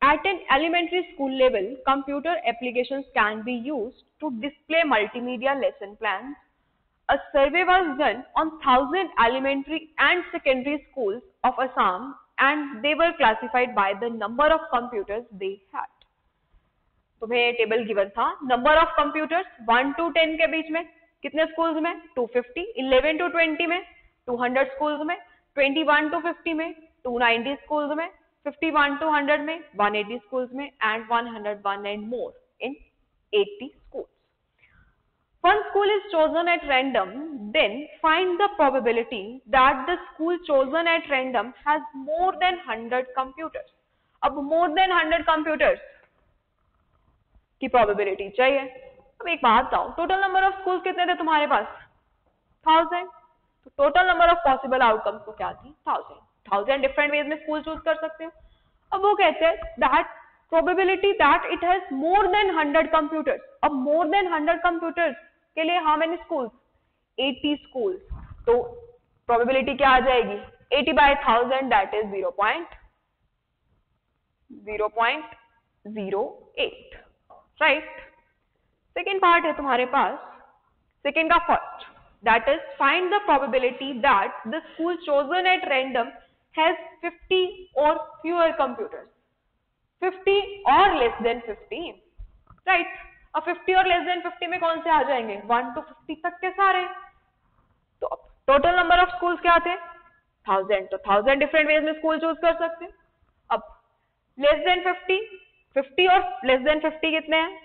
At an elementary school level, computer applications can be used to display multimedia lesson plans. A survey was done on 1,000 elementary and secondary schools of Assam, and they were classified by the number of computers they had. तुम्हें table given था number of computers 1 to 10 के बीच में, कितने schools में 250, 11 to 20 में 200 schools में, 21 to 50 में 290 schools में, 51 to 100 में 180 schools में, and 101 and more in 80 schools. One school is chosen at random, then find the probability that the school chosen at random has more than 100 computers. अब more than 100 computers की probability चाहिए। अब एक बात बताओ, total number of schools कितने थे तुम्हारे पास 1000, तो total number of possible outcomes तो क्या थी 1000 डिफरेंट वेज में स्कूल चूज कर सकते हो। अब वो कहते हैं that probability that it has more than 100 computers. अब मोर देन 100 कंप्यूटर्स के लिए हाउ मेनी स्कूल्स 80 स्कूल्स, तो प्रोबेबिलिटी क्या आ जाएगी 80/1000 that is 0.08, right. Second part है तुम्हारे पास, सेकेंड का first, that is find the probability that the school chosen at random has 50 or fewer computers, 50 or less than 50, right। अब 50 और less than 50 में कौन से आ जाएंगे? 1 to 50 तक के सारे। तो अब टोटल नंबर ऑफ स्कूल्स क्या थे? 1000। तो 1000 डिफरेंट वेज में स्कूल चूज कर सकते हैं। अब लेस देन 50, 50 और लेस देन 50 कितने हैं?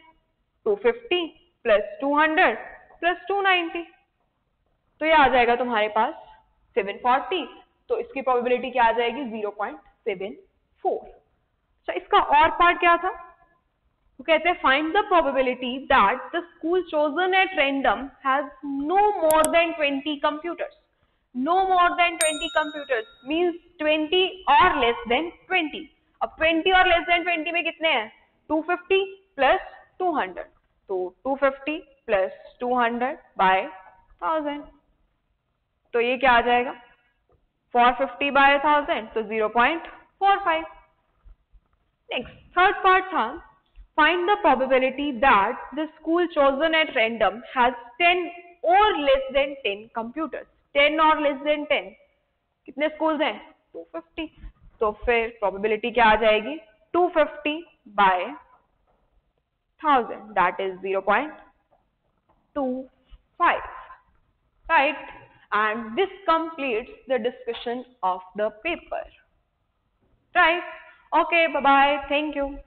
250 प्लस 200 प्लस 290। तो ये आ जाएगा तुम्हारे पास 740। तो इसकी प्रोबेबिलिटी क्या आ जाएगी? 0.74। अच्छा, इसका और पार्ट क्या था? वो कहते हैं find the probability that the school chosen at random has no more than 20 computers. No more than 20 computers means 20 और लेस देन 20। अब 20 और लेस देन 20 में कितने हैं? 250 प्लस 200। तो 250 प्लस 200 बाय 1000। तो ये क्या आ जाएगा? 450 बाय 1000 तो 0.45। नेक्स्ट थर्ड पार्ट था find the probability that the school chosen at random has 10 or less than 10 computers। 10 और less than 10 कितने schools हैं? 250। तो फिर probability क्या आ जाएगी? 250 by 1000 that is 0.25, right? And this completes the discussion of the paper, right? Okay, bye bye, thank you.